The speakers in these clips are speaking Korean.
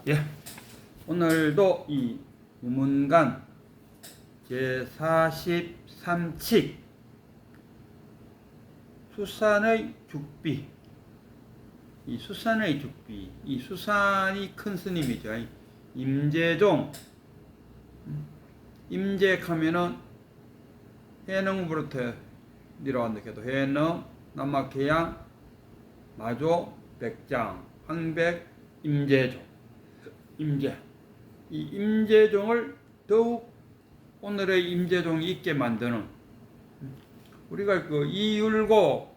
예, 오늘도 이 유문관 제43칙 수산의 죽비, 이 수산의 죽비, 이 수산이 큰 스님이죠. 임재종, 임재하면은 해능부터 내려왔는데 도 해능, 남막해양, 마조, 백장, 황백, 임재종, 임재. 이 임재종을 더욱 오늘의 임재종이 있게 만드는, 우리가 그 이율곡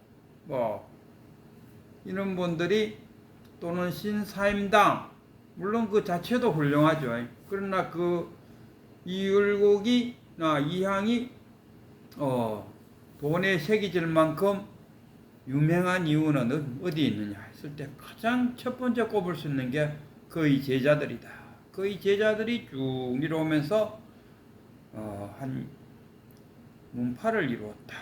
이런 분들이 또는 신사임당, 물론 그 자체도 훌륭하죠. 그러나 그 이율곡이나 이향이 돈에 새겨질 만큼 유명한 이유는 어디 있느냐 했을 때 가장 첫 번째 꼽을 수 있는 게 그의 제자들이다. 그의 제자들이 쭉 이루어오면서 한 문파를 이루었다.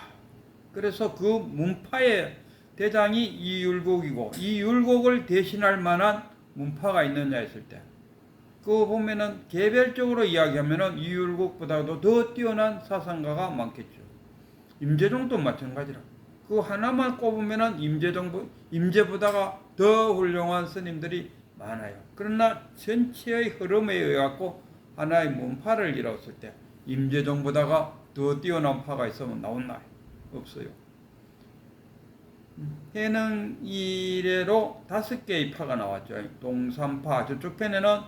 그래서 그 문파의 대장이 이율곡이고, 이 율곡을 대신할 만한 문파가 있느냐 했을 때 그거 보면은 개별적으로 이야기하면은 이율곡보다도 더 뛰어난 사상가가 많겠죠. 임재종도 마찬가지라. 그 하나만 꼽으면은 임재보다가 더 훌륭한 스님들이 많아요. 그러나 전체의 흐름에 의해 갖고 하나의 문파를 이뤘을 때 임재종보다가 더 뛰어난 파가 있으면 나온나? 없어요. 해능 이래로 5개의 파가 나왔죠. 동산파, 저쪽 편에는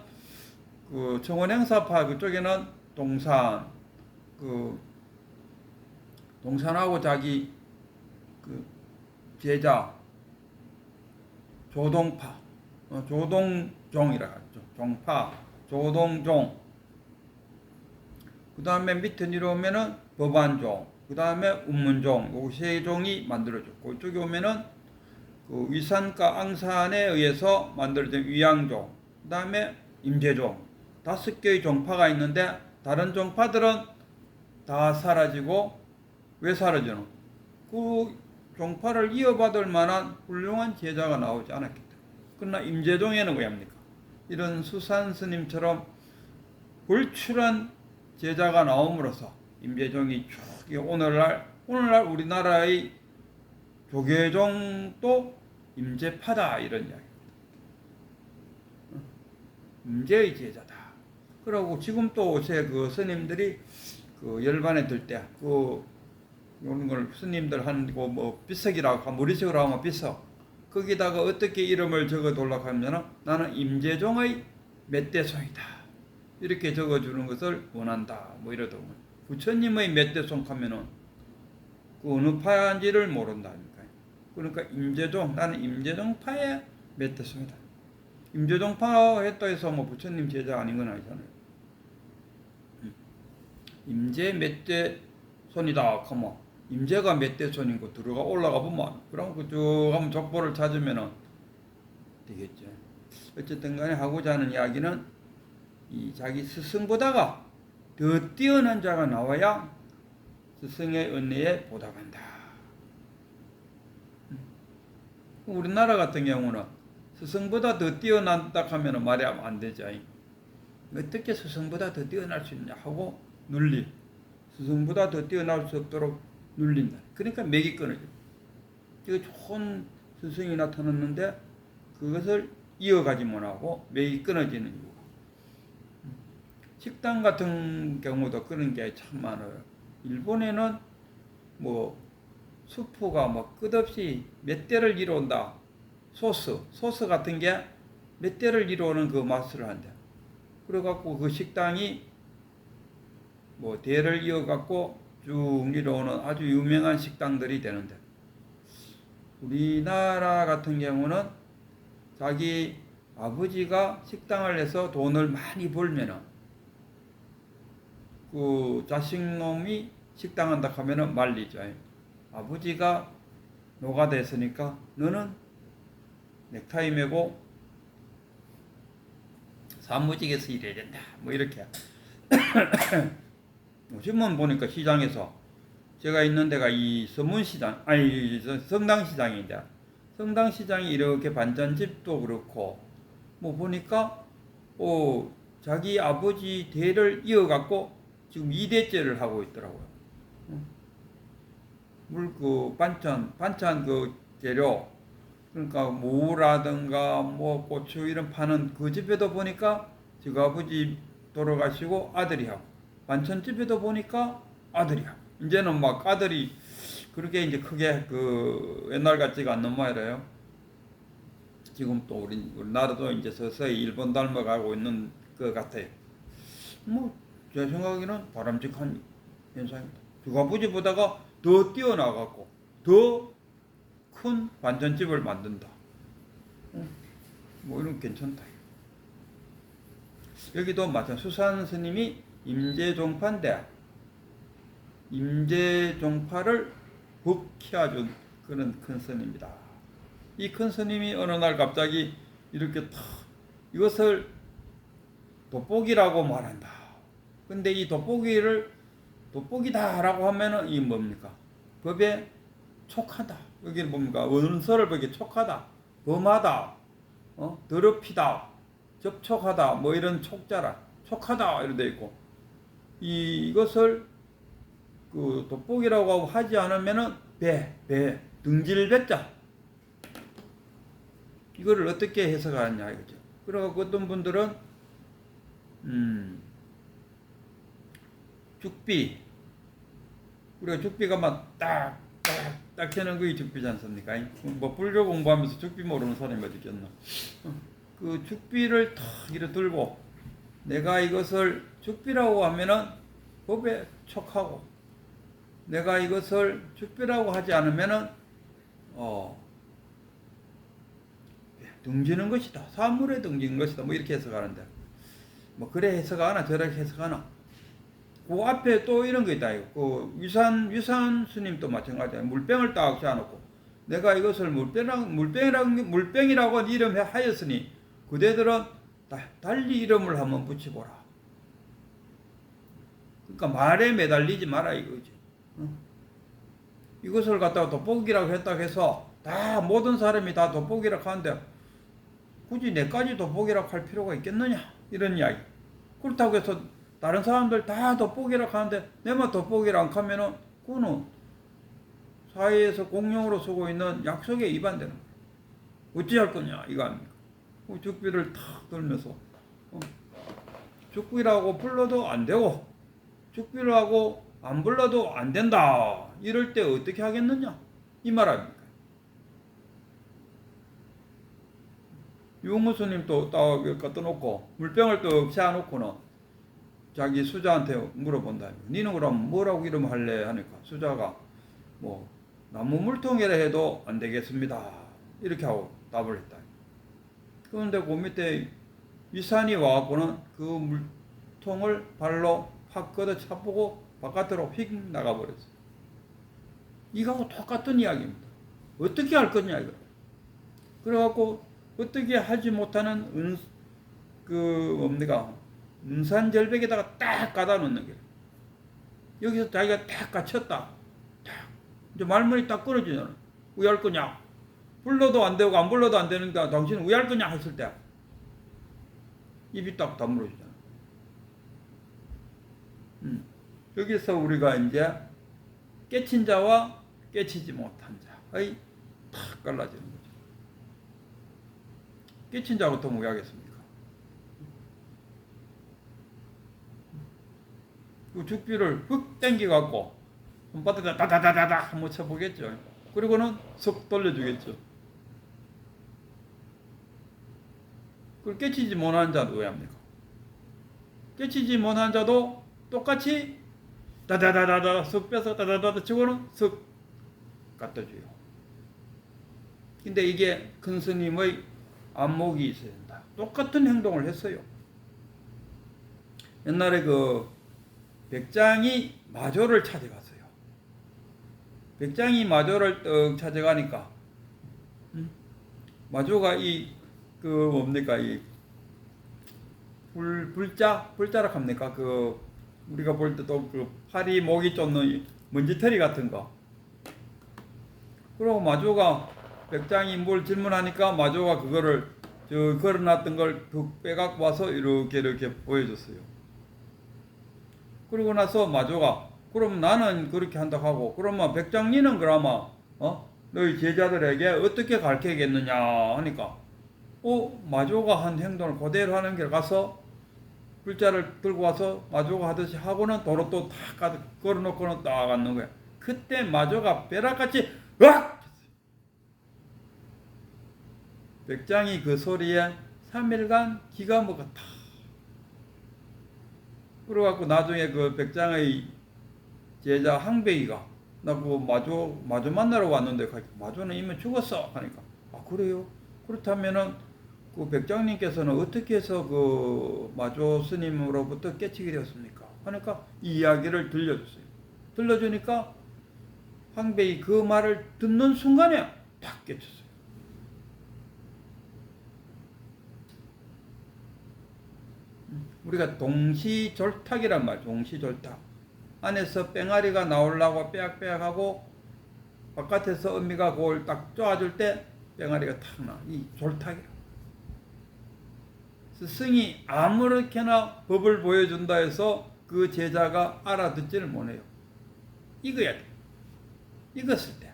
그 청원행사파, 그쪽에는 동산하고 자기 그 제자 조동파, 조동종이라 하죠. 종파, 조동종. 그 다음에 밑에 내려오면은 법안종, 그 다음에 운문종, 요 세 종이 만들어졌고, 이쪽에 오면은 그 위산과 앙산에 의해서 만들어진 위양종, 그 다음에 임재종, 5개의 종파가 있는데 다른 종파들은 다 사라지고, 왜 사라지노? 그 종파를 이어받을 만한 훌륭한 제자가 나오지 않았기 때문에. 그러나 임재종에는 왜 합니까? 이런 수산 스님처럼 불출한 제자가 나옴으로써 임재종이 쭉 오늘날 우리나라의 조계종도 임재파다, 이런 이야기입니다. 임재의 제자다. 그러고 지금 또 요새 그 스님들이 그 열반에 들 때 이런 걸 스님들 하는 거 비석이라고 무리식으로 하면 비석, 거기다가 어떻게 이름을 적어 놓으려고 하면은 나는 임재종의 멧대송이다 이렇게 적어주는 것을 원한다 이러더군요. 부처님의 멧대송 하면은 그 어느 파인지를 모른다니까요. 그러니까 임재종, 나는 임재종파의 멧대송이다. 임재종파 했다 해서 부처님 제자 아닌 건 아니잖아요. 임재 멧대손이다 하면 임재가 멧대손이고 들어가 올라가 보면 그럼 그쭉 한번 족보를 찾으면 되겠죠. 어쨌든 간에 하고자 하는 이야기는 이 자기 스승보다가 더 뛰어난 자가 나와야 스승의 은혜에 보답한다. 우리나라 같은 경우는 스승보다 더 뛰어난다 하면 말이 안 되죠. 어떻게 스승보다 더 뛰어날 수 있냐 하고 눌리, 스승보다 더 뛰어날 수 없도록 눌린다. 그러니까 맥이 끊어져. 이거 좋은 스승이 나타났는데 그것을 이어가지 못하고 맥이 끊어지는 이유. 식당 같은 경우도 그런 게 참 많아요. 일본에는 수프가 끝없이 몇 대를 이뤄온다. 소스 같은 게 몇 대를 이뤄오는 그 맛을 한대. 그래갖고 그 식당이 대를 이어갖고 쭉 이뤄오는 아주 유명한 식당들이 되는데, 우리나라 같은 경우는 자기 아버지가 식당을 해서 돈을 많이 벌면은 그 자식놈이 식당한다 하면은 말리죠. 아버지가 노가 됐으니까 너는 넥타이 매고 사무직에서 일해야 된다. 이렇게. 신문 보니까 시장에서 제가 있는 데가 이 서문시장, 성당시장인데, 성당시장이 이렇게 반찬집도 그렇고 보니까 자기 아버지 대를 이어갖고 지금 2대째를 하고 있더라고요. 반찬 그 재료, 그러니까 무라든가 뭐 고추 이런 파는 그 집에도 보니까 지금 아버지 돌아가시고 아들이 하고, 반찬집에도 보니까 아들이 하고, 이제는 막 아들이 그렇게 이제 크게 그 옛날 같지가 않는 모양이에요. 지금 또 우리나라도 이제 서서히 일본 닮아가고 있는 것 같아요. 제 생각에는 바람직한 현상입니다. 그 아버지보다가 더 뛰어나가고 더 큰 반찬집을 만든다. 이런 괜찮다. 여기도 마찬가지 수산 스님이 임재종파를 복키워준 그런 큰 스님입니다. 이 큰 스님이 어느 날 갑자기 이렇게 이것을 돋보기라고 말한다. 근데 이 돋보기다라고 하면은 이 뭡니까? 법에 촉하다. 여기는 뭡니까? 원설을 보기 촉하다, 범하다, 더럽히다, 접촉하다, 뭐 이런 촉자라, 촉하다 이런 데 있고, 이것을 그 돋보기라고 하지 않으면은 등질배자. 이거를 어떻게 해석하느냐 이거죠. 그래서 어떤 분들은 죽비, 우리가 죽비가 막 딱 켜는 그게 죽비지 않습니까? 뭐 불교 공부하면서 죽비 모르는 사람이 어디 있겠나? 그 죽비를 탁 이렇게 들고 내가 이것을 죽비라고 하면은 법에 촉하고, 내가 이것을 죽비라고 하지 않으면은 등지는 것이다, 사물에 등지는 것이다, 뭐 이렇게 해석하는데, 뭐 그래 해석하나 저렇게 해석하나. 그 앞에 또 이런 거 있다. 그 위산 스님도 마찬가지야. 물병을 딱 세워놓고 내가 이것을 물병이라고 이름하였으니 그대들은 달리 이름을 한번 붙여보라. 그러니까 말에 매달리지 마라 이거지. 이것을 갖다가 돋보기라고 했다고 해서 다 모든 사람이 다 돋보기라고 하는데 굳이 내까지 돋보기라고 할 필요가 있겠느냐 이런 이야기. 그렇다고 해서 다른 사람들 다 돋보기라고 하는데 내만 돋보기라고 하면은 그거는 사회에서 공용으로 쓰고 있는 약속에 위반되는 거예요. 어찌할 거냐 이거 아닙니까? 죽비를 탁 들면서 죽비라고 불러도 안 되고 죽비라고 안 불러도 안 된다. 이럴 때 어떻게 하겠느냐 이 말 아닙니까? 용무스님도 딱 갖다 놓고 물병을 딱 세워놓고는 자기 수자한테 물어본다. 니는 그럼 뭐라고 이름 할래? 하니까 수자가 뭐 나무 물통이라 해도 안 되겠습니다. 이렇게 하고 답을 했다. 그런데 그 밑에 위산이 와갖고는 그 물통을 발로 확 걷어 차보고 바깥으로 휙 나가버렸어. 이거하고 똑같은 이야기입니다. 어떻게 할 거냐 이거. 그래갖고 어떻게 하지 못하는 은산절벽에다가 딱 갖다 놓는 거예요. 여기서 자기가 딱 갇혔다. 딱. 이제 말문이 딱 끊어지잖아. 왜 할 거냐? 불러도 안 되고 안 불러도 안 되는데 당신은 왜 할 거냐 했을 때 입이 딱 다물어지잖아. 여기서 우리가 이제 깨친 자와 깨치지 못한 자의 탁 갈라지는 거죠. 깨친 자부터 뭐 하겠습니까? 그 죽비를 훅 당겨갖고 손바닥에 다다다다다 한번 쳐보겠죠. 그리고는 속 돌려주겠죠. 그걸 깨치지 못한 자도 왜 합니까? 깨치지 못한 자도 똑같이 다다다다다 속 빼서 다다다다 치고는 속 갖다 줘요. 근데 이게 큰 스님의 안목이 있어야 된다. 똑같은 행동을 했어요. 옛날에 그 백장이 마조를 찾아갔어요. 백장이 마조를 떡 찾아가니까 마조가 이 불자라 합니까? 그 우리가 볼 때도 그 파리 목이 쫓는 먼지털이 같은 거. 그리고 마조가 백장이 뭘 질문하니까 마조가 그거를 저 걸어놨던 걸 툭 빼갖고 와서 이렇게 보여줬어요. 그러고 나서 마조가 그럼 나는 그렇게 한다고 하고 그러면 백장리는 그러면 너희 제자들에게 어떻게 가르쳐야겠느냐 하니까 마조가 한 행동을 그대로 하는 길 가서 글자를 들고 와서 마조가 하듯이 하고는 도로 또 탁 걸어놓고는 딱 앉는 거야. 그때 마조가 벼락같이 으악! 백장이 그 소리에 3일간 기가 먹었다. 그래갖고 나중에 그 백장의 제자 항백이가 나그 마조 만나러 왔는데 마조는 이미 죽었어 하니까 그래요? 그렇다면은 그 백장님께서는 어떻게 해서 그 마조 스님으로부터 깨치게 되었습니까? 하니까 이 이야기를 들려줬어요. 들려주니까 항백이 그 말을 듣는 순간에 딱 깨쳤어요. 우리가 동시졸탁이란 말, 동시졸탁. 안에서 뺑아리가 나오려고 빼악빼악하고 바깥에서 어미가 그걸 딱 쪼아줄 때 뺑아리가 탁 나. 이 졸탁이라. 스승이 아무렇게나 법을 보여준다 해서 그 제자가 알아듣지를 못해요. 이거야 돼. 익었을 때.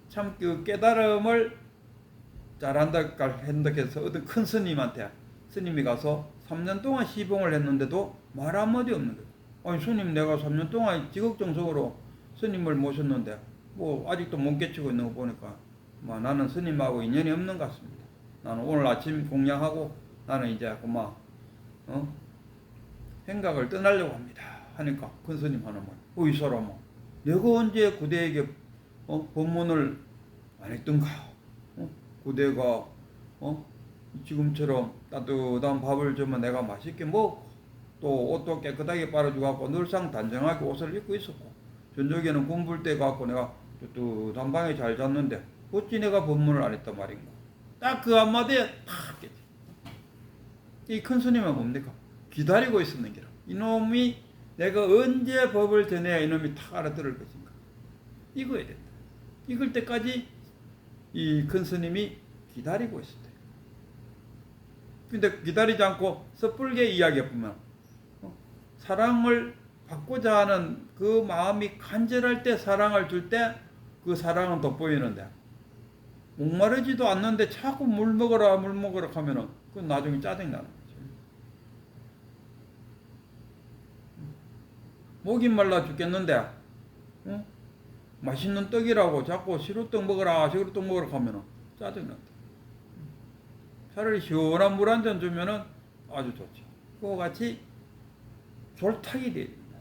참 그 깨달음을 잘한다 해서 어떤 큰 스님한테 스님이 가서 3년 동안 시봉을 했는데도 말 한마디 없는 거예요. 아니 스님 내가 3년 동안 지극정성으로 스님을 모셨는데 뭐 아직도 못 깨치고 있는 거 보니까 나는 스님하고 인연이 없는 것 같습니다. 나는 오늘 아침 공양하고 나는 이제 그만 행각을 떠나려고 합니다. 하니까 큰 스님 하는 말. 이 사람아 내가 언제 구대에게 법문을 안 했던가? 구대가 지금처럼 따뜻한 밥을 주면 내가 맛있게 먹고 또 옷도 깨끗하게 빨아주고 갖고 늘상 단정하게 옷을 입고 있었고 저녁에는 군불 때 갖고 내가 따뜻한 방에 잘 잤는데 어찌 내가 법문을 안 했단 말인가? 딱 그 한마디에 탁 깨지. 이 큰 스님은 뭡니까? 기다리고 있었는 게라. 이놈이 내가 언제 법을 전해야 이놈이 탁 알아들을 것인가? 이거야 된다. 이걸 때까지 이 큰 스님이 기다리고 있었대요. 근데 기다리지 않고 섣불게 이야기해보면 사랑을 받고자 하는 그 마음이 간절할 때 사랑을 줄 때 그 사랑은 돋보이는데 목마르지도 않는데 자꾸 물 먹어라 하면은 그건 나중에 짜증나는 거죠. 목이 말라 죽겠는데 맛있는 떡이라고 자꾸 시루떡 먹어라 하면은 짜증난다. 차라리 시원한 물 한 잔 주면은 아주 좋죠. 그와 같이 졸탁이 돼야 됩니다.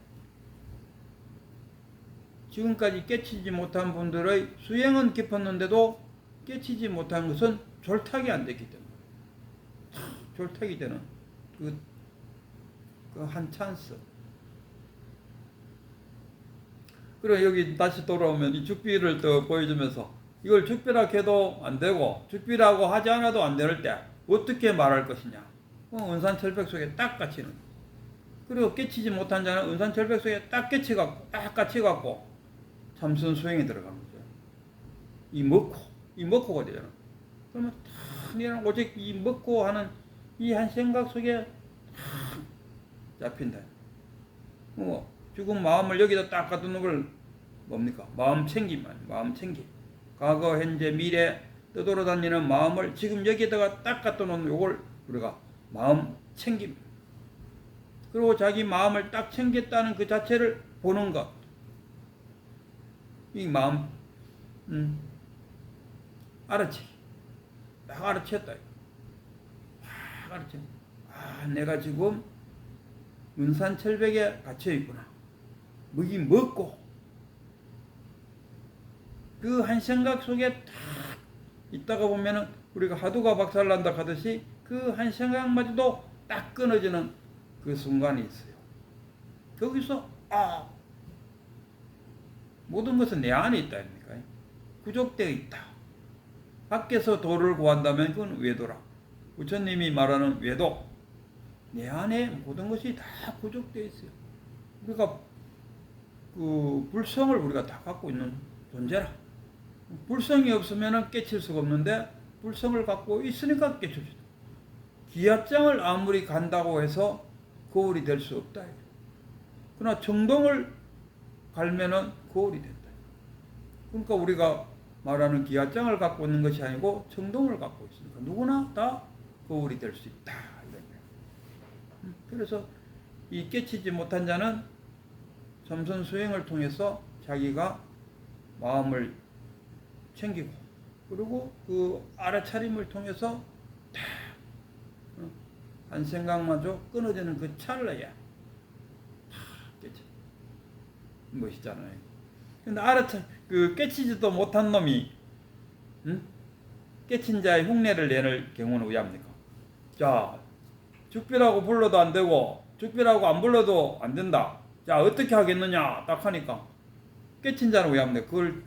지금까지 깨치지 못한 분들의 수행은 깊었는데도 깨치지 못한 것은 졸탁이 안 됐기 때문에 졸탁이 되는 그 한 찬스. 그리고 여기 다시 돌아오면 이 죽비를 또 보여주면서 이걸 죽비라 해도 안 되고 죽비라고 하지 않아도 안 되는 때 어떻게 말할 것이냐. 은산철벽 속에 딱 갇히는. 그리고 깨치지 못한 자는 은산철벽 속에 딱 갇혀갖고 참선 수행에 들어가는 거죠. 이 먹고가 되잖아. 그러면 탁 오직 이 먹고 하는 이 한 생각 속에 탁 잡힌다. 죽은 마음을 여기다 딱 갖두는 걸 뭡니까? 마음 챙김. 과거, 현재, 미래 떠돌아다니는 마음을 지금 여기다가 딱 갖두는 요걸 우리가 마음 챙김. 그리고 자기 마음을 딱 챙겼다는 그 자체를 보는 것. 이 마음, 알아채기. 딱 알아챘다. 내가 지금 은산철벽에 갇혀있구나. 먹이 먹고 그 한 생각 속에 딱 있다가 보면은 우리가 하두가 박살난다 하듯이 그 한 생각마저도 딱 끊어지는 그 순간이 있어요. 거기서 모든 것은 내 안에 있다 아닙니까? 구족되어 있다. 밖에서 도를 구한다면 그건 외도라. 부처님이 말하는 외도. 내 안에 모든 것이 다 구족되어 있어요. 우리가 그 불성을 우리가 다 갖고 있는 존재라. 불성이 없으면 깨칠 수가 없는데 불성을 갖고 있으니까 깨쳐진다. 기하장을 아무리 간다고 해서 거울이 될 수 없다. 그러나 정동을 갈면은 거울이 된다. 그러니까 우리가 말하는 기하장을 갖고 있는 것이 아니고 정동을 갖고 있으니까 누구나 다 거울이 될 수 있다. 이런 거예요. 그래서 이 깨치지 못한 자는 삼선 수행을 통해서 자기가 마음을 챙기고 그리고 그 알아차림을 통해서 다 한 생각마저 끊어지는 그 찰나야 다 깨치 멋있잖아요. 근데 그 깨치지도 못한 놈이 깨친 자의 흉내를 내는 경우는 왜 합니까? 자, 죽비라고 불러도 안 되고 죽비라고 안 불러도 안 된다. 자, 어떻게 하겠느냐 딱 하니까 깨친 자는 왜 합니까? 그걸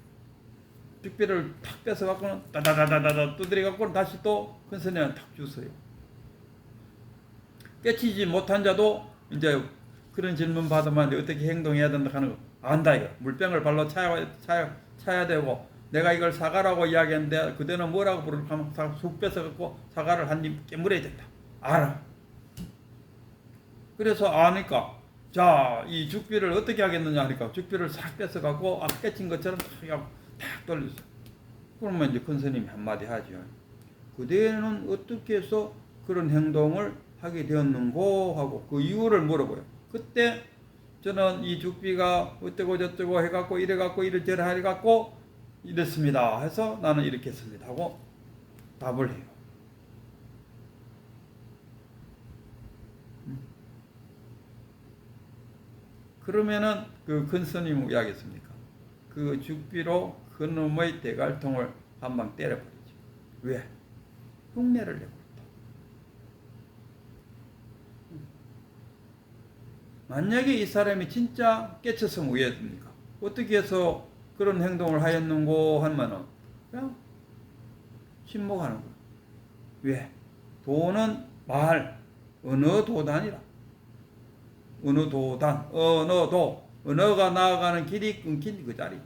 죽비를 탁 뺏어 갖고는 따다다다다다 두드려 갖고는 다시 또 큰 스님은 탁 주세요. 깨치지 못한 자도 이제 그런 질문 받으면 어떻게 행동해야 된다 하는 거 안다 이거. 물병을 발로 차야 되고 내가 이걸 사과라고 이야기했는데 그대는 뭐라고 부를까 하면 쑥 뺏어 갖고 사과를 한 입 깨물어야 된다. 알아. 그래서 아니까 자, 이 죽비를 어떻게 하겠느냐 하니까 죽비를 싹 뺏어 갖고 깨친 것처럼 탁 돌렸어. 그러면 이제 큰 스님이 한마디 하죠. 그대는 어떻게 해서 그런 행동을 하게 되었는고 하고 그 이유를 물어봐요. 그때 저는 이 죽비가 어쩌고 저쩌고 해갖고 이래갖고 이래저래 해갖고 이랬습니다 해서 나는 이렇게 했습니다 하고 답을 해요. 그러면은 그 큰 스님은 왜 하겠습니까? 그 죽비로 그 놈의 대갈통을 한 방 때려버리죠. 왜? 흉내를 내고 있다. 만약에 이 사람이 진짜 깨쳤으면 왜 됩니까? 어떻게 해서 그런 행동을 하였는고 하면은 그냥 침묵하는 거야. 왜? 도는 말, 언어도단이라. 언어도단, 언어가 나아가는 길이 끊긴 그 자리.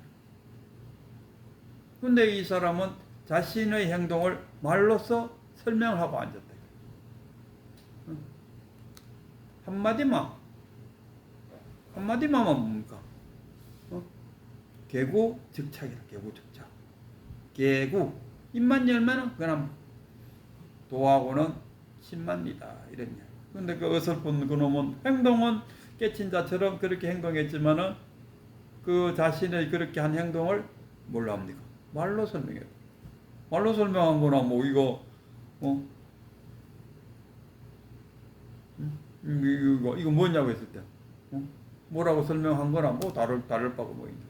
근데 이 사람은 자신의 행동을 말로써 설명하고 앉았다. 한마디만 뭡니까? 개구즉착이다. 개구즉착. 개구 입만 열면은 그냥 도하고는 신만니다. 이런 이야기. 근데 그 어설픈 그놈은 행동은 깨친 자처럼 그렇게 행동했지만은 그 자신의 그렇게 한 행동을 뭘로 합니까? 말로 설명해요. 말로 설명한 거나 뭐 이거 이거 뭐냐고 했을 때 뭐라고 설명한 거나 뭐 다를 바가 뭐 있냐.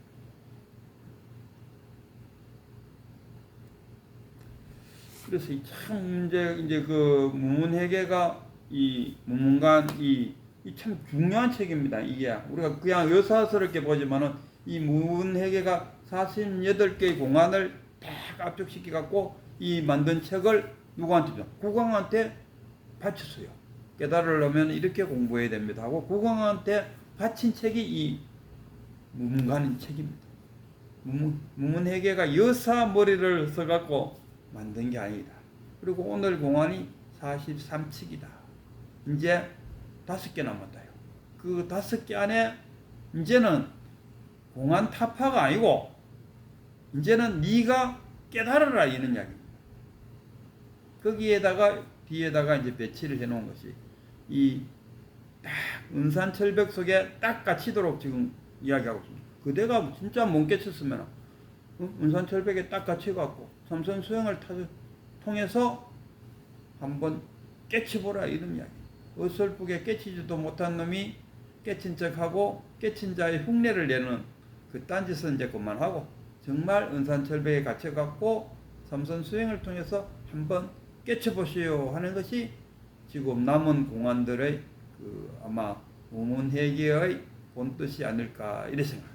그래서 참 이제 그 무문회계가 이 무문간 이 참 중요한 책입니다. 이게 우리가 그냥 여사스럽게 보지만은 이 무문회계가 48개의 공안을 딱 압축시켜 갖고 이 만든 책을 누구한테 줘? 국왕한테 바쳤어요. 깨달으려면 이렇게 공부해야 됩니다 하고 국왕한테 바친 책이 이 무문간 책입니다. 무문회계가 여사 머리를 써갖고 만든 게 아니다. 그리고 오늘 공안이 43칙이다. 이제 5개 남았다요. 그 5개 안에 이제는 공안 타파가 아니고 이제는 네가 깨달아라 이런 이야기입니다. 거기에다가 뒤에다가 이제 배치를 해놓은 것이 이 딱 은산철벽 속에 딱 갇히도록 지금 이야기하고 있습니다. 그대가 진짜 못 깨쳤으면 은산철벽에 딱 갇혀갖고 삼선 수행을 통해서 한번 깨쳐보라 이런 이야기. 어설프게 깨치지도 못한 놈이 깨친 척하고 깨친 자의 흉내를 내는 그 딴짓은 이제 그만하고 정말 은산철벽에 갇혀갖고 삼선 수행을 통해서 한번 깨쳐보시오 하는 것이 지금 남은 공안들의 그 아마 무문회계의 본뜻이 아닐까 이래 생각합니다.